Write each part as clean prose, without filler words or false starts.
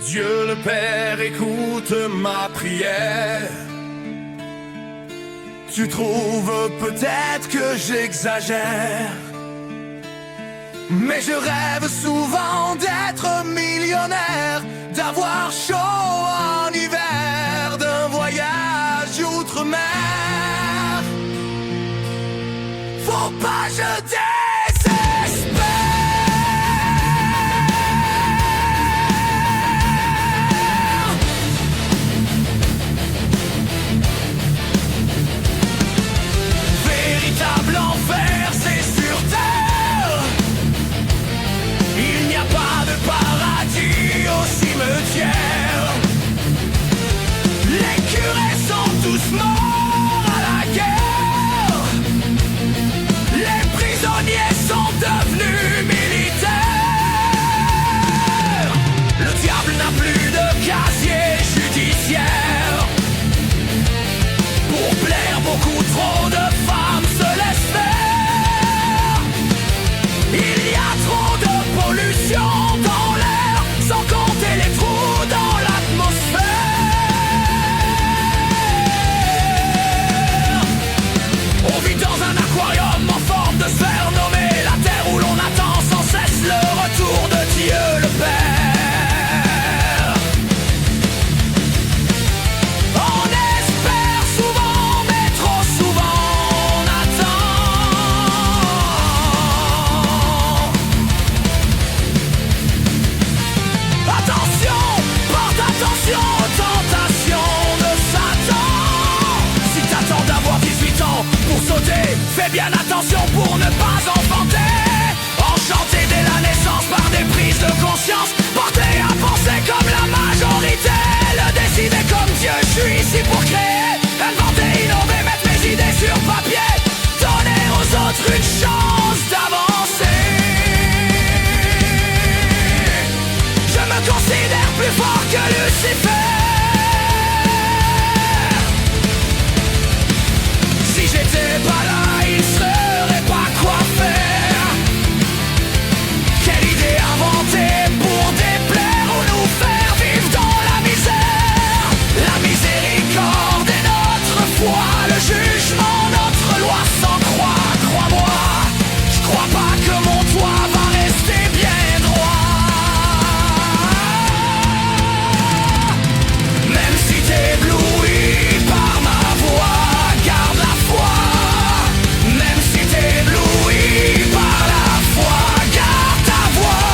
Dieu le Père, écoute ma prière. Tu trouves peut-être que j'exagère, mais je rêve souvent d'être millionnaire, d'avoir chaud en hiver, d'un voyage outre-mer. Faut pas je désespère. Véritable enfer, c'est sur terre. Il n'y a pas de paradis au cimetière. Les curés sont tous morts à la guerre. Les prisonniers sont devenus militaires. Le diable n'a plus de casier judiciaire. Pour plaire, beaucoup trop de femmes se laissent faire. Il y a trop de pollution dans l'air, sans compter les trous dans l'atmosphère. On vit dans un aquarium en forme de sphère nommé la Terre, où l'on attend sans cesse le retour de Dieu le Père. On espère souvent, mais trop souvent on attend. Attention, porte attention aux tentations de Satan. Si t'attends d'avoir 18 ans pour sauter, fais bien attention pour ne pas enfanter. Enchanté dès la naissance par des prises de conscience, porté à penser comme la majorité, le décider comme Dieu. Je suis ici pour créer, inventer, innover, mettre mes idées sur papier, donner aux autres une chance d'avancer. Je me considère plus fort que Lucifer. Si j'étais pas là, il serait pas quoi faire. Quelle idée inventée pour déplaire ou nous faire vivre dans la misère. La miséricorde est notre foi, le jugement notre loi sans croix. Crois-moi, je crois pas que mon toit va rester bien droit. Même si t'es ébloui par ma voix, garde la foi. Même si t'es ébloui par la foi, garde ta voix.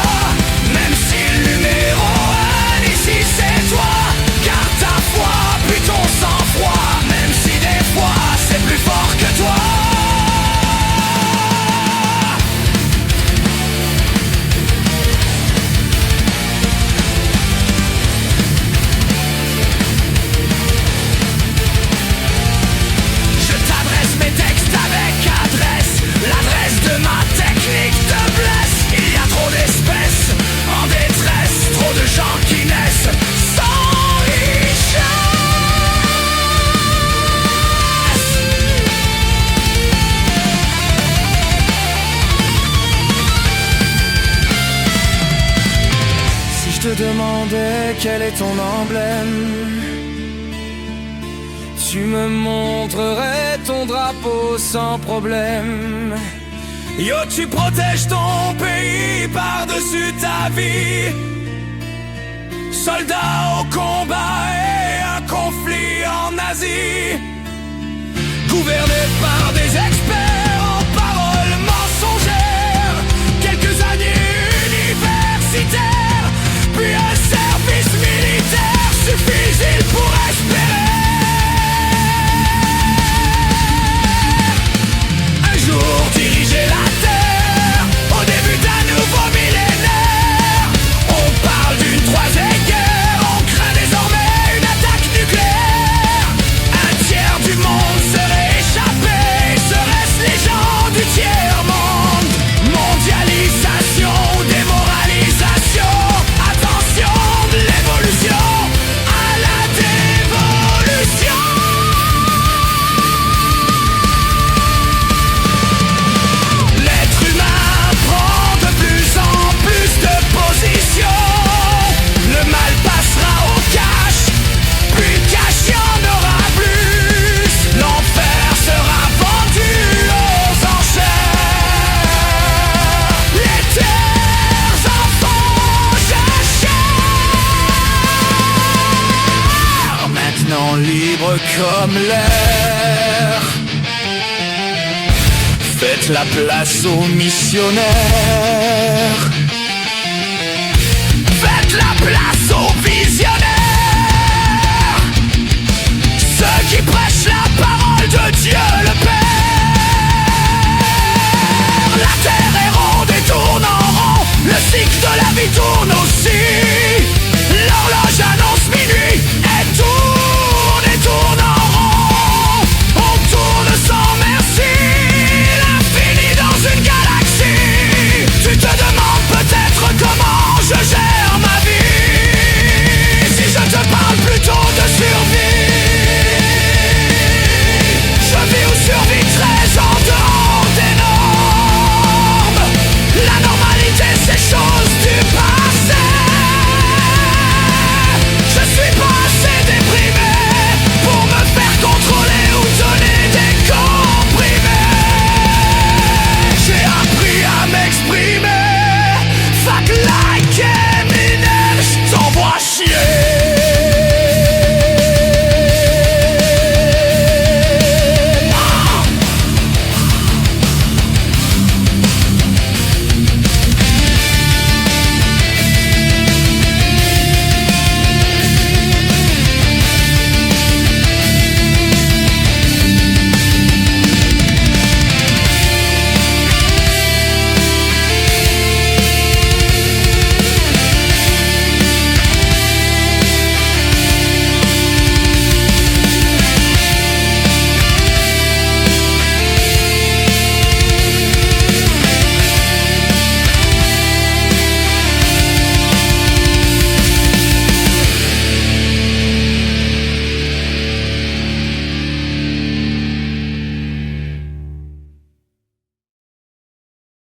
Même si le numéro 1 ici c'est toi, garde ta foi, puis ton sang-froid. Même si des fois c'est plus fort que toi. Je t'adresse mes textes avec adresse, l'adresse de ma technique te blesse. Il y a trop d'espèces en détresse, trop de gens qui naissent sans richesse. Si je te demandais quel est ton emblème, tu me montrerais ton drapeau sans problème. Yo, tu protèges ton pays par-dessus ta vie. Soldats au combat et un conflit en Asie. Gouverné par des experts en paroles mensongères. Quelques années universitaires, puis un service militaire suffisait pour espérer un jour diriger la terre au début d'un nouveau millénaire. On parle d'une troisième guerre, on craint désormais une attaque nucléaire. Un tiers du monde serait échappé, serait-ce léger? comme l'air. Faites la place aux missionnaires. Faites la place aux visionnaires.